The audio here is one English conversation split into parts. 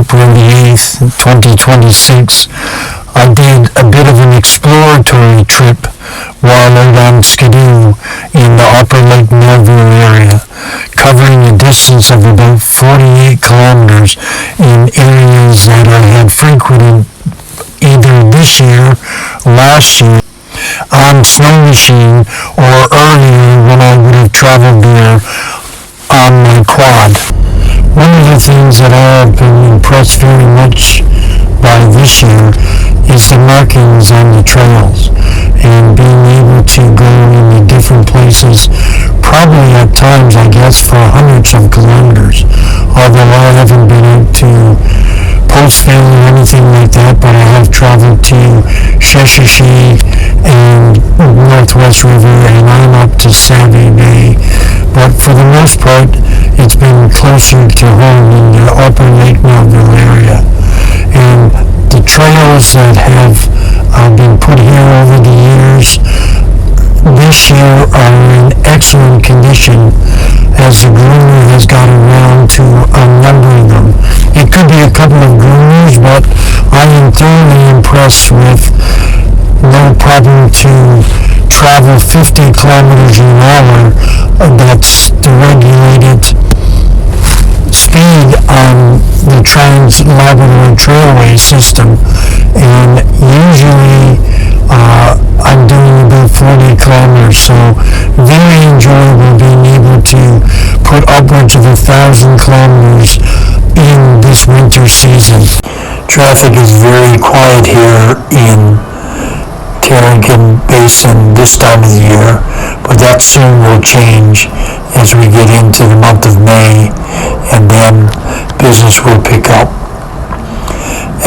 April the 8th, 2026, I did a bit of an exploratory trip while out on Skidoo in the Upper Lake Melville area, covering a distance of about 48 kilometers in areas that I had frequented either this year, last year, on snow machine, or earlier when I would have traveled there on my quad. One of the things that I have been impressed very much by this year is the markings on the trails and being able to go into different places, probably at times I guess for hundreds of kilometers, although I haven't been out to Postville or anything like that, but I have traveled to Sheshashi and Northwest River, and I'm up to Savvy Bay. But for the most part, it's been closer to home in the Upper Lake Melville area. And the trails that have been put here over the years this year are in excellent condition as the groomer has got around to a number of them. It could be a couple of groomers, but I am thoroughly impressed with no problem to travel 50 kilometers an hour. That's the regulated speed on the Trans-Labrador Trailway system, and usually I'm doing about 40 kilometers, so very enjoyable being able to put upwards of 1,000 kilometers in this winter season. Traffic is very quiet here in Carrington Basin this time of the year, but that soon will change as we get into the month of May, and then business will pick up.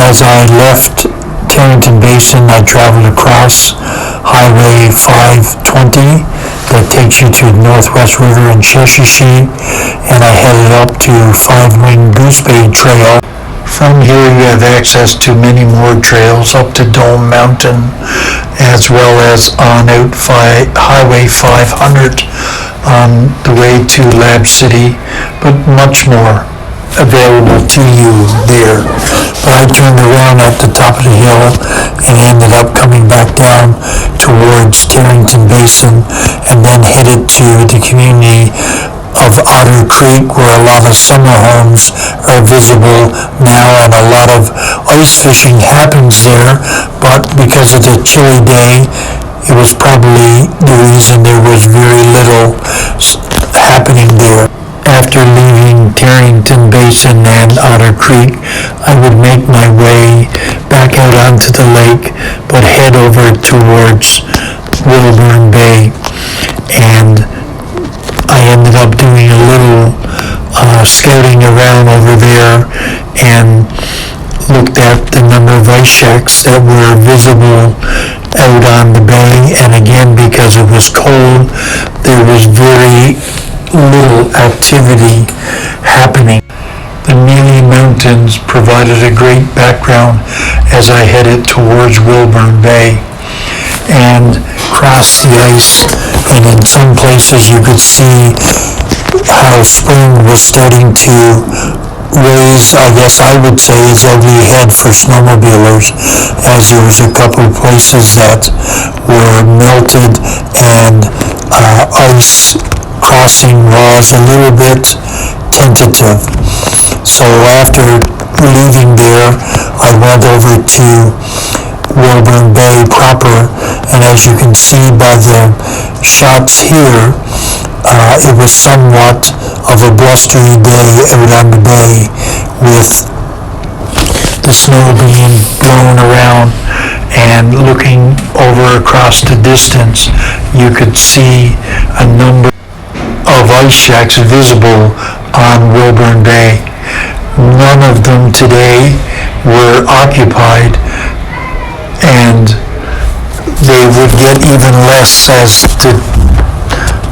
As I left Carrington Basin, I traveled across Highway 520 that takes you to Northwest River and Sheshashi, and I headed up to Five Winged Goose Bay Trail. From here you have access to many more trails up to Dome Mountain, as well as on out Highway 500 on the way to Lab City, but much more available to you there. But I turned around at the top of the hill and ended up coming back down towards Carrington Basin, and then headed to the community of Otter Creek, where a lot of summer homes are visible now, and a lot of ice fishing happens there, but because of the chilly day, it was probably the reason there was very little happening there. After leaving Carrington Basin and Otter Creek, I would make my way back out onto the lake, but head over towards Wilburn Bay, and I ended up doing a little scouting around over there and looked at the number of ice shacks that were visible out on the bay, and again, because it was cold, there was very little activity happening. The Neely Mountains provided a great background as I headed towards Wilburn Bay and crossed the ice, and in some places you could see how spring was starting to raise, I guess I would say, its ugly head for snowmobilers, as there was a couple of places that were melted and ice crossing was a little bit tentative. So after leaving there, I went over to Wilburn Bay proper, and as you can see by the shots here, it was somewhat of a blustery day out on the bay with the snow being blown around, and looking over across the distance, you could see a number of ice shacks visible on Wilburn Bay. None of them today were occupied, and they would get even less as the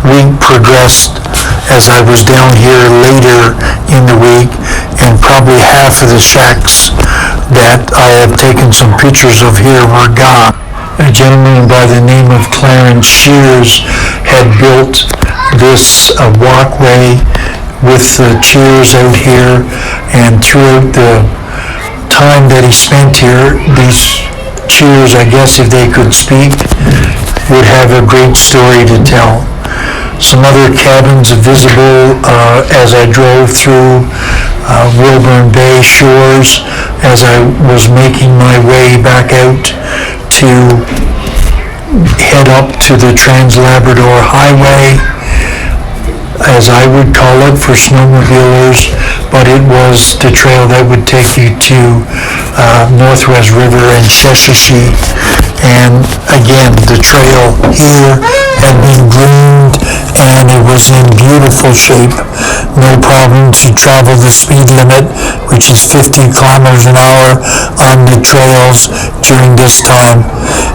week progressed, as I was down here later in the week, and probably half of the shacks that I have taken some pictures of here were gone. A gentleman by the name of Clarence Shears had built this walkway with the chairs out here, and throughout the time that he spent here, these cheers, I guess if they could speak, would have a great story to tell. Some other cabins visible as I drove through Wilburn Bay shores as I was making my way back out to head up to the Trans-Labrador Highway, as I would call it for snowmobilers, but it was the trail that would take you to Northwest River and Sheshatshiu. And again, the trail here had been groomed and it was in beautiful shape. No problem to travel the speed limit, which is 50 kilometers an hour on the trails during this time.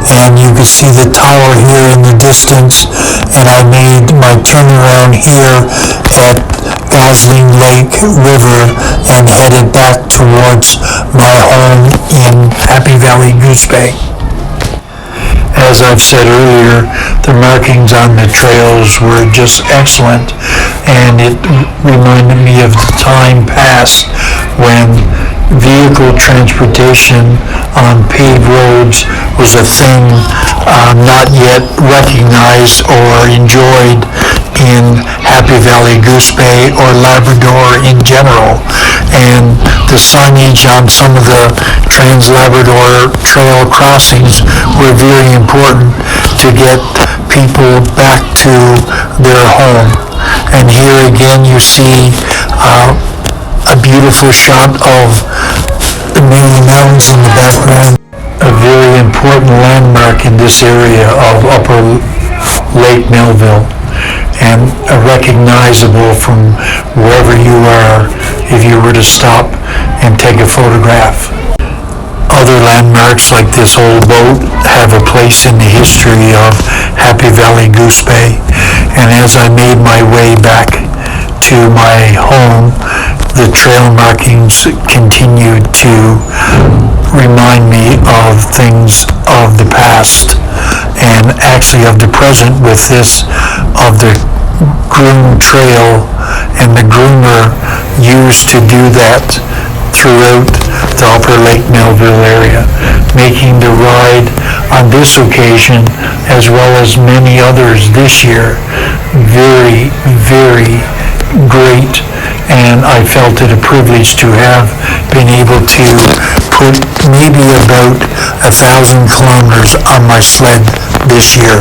And you can see the tower here in the distance, and I made my turnaround here at Gosling Lake River and headed back towards my home in Happy Valley Goose Bay. As I've said earlier, the markings on the trails were just excellent, and it reminded me of the time past when vehicle transportation on paved roads was a thing not yet recognized or enjoyed in Happy Valley Goose Bay or Labrador in general. And the signage on some of the Trans-Labrador Trail crossings were very important to get people back to their home. And here again you see a beautiful shot of the Many Mountains in the background. A very important landmark in this area of Upper Lake Melville, and recognizable from wherever you are if you were to stop and take a photograph. Other landmarks like this old boat have a place in the history of Happy Valley Goose Bay, and as I made my way back to my home, the trail markings continued to remind me of things of the past and actually of the present, with this of the groomed trail, and the groomer used to do that throughout the Upper Lake Melville area, making the ride on this occasion, as well as many others this year, very, very great. And I felt it a privilege to have been able to put maybe about 1,000 kilometers on my sled this year.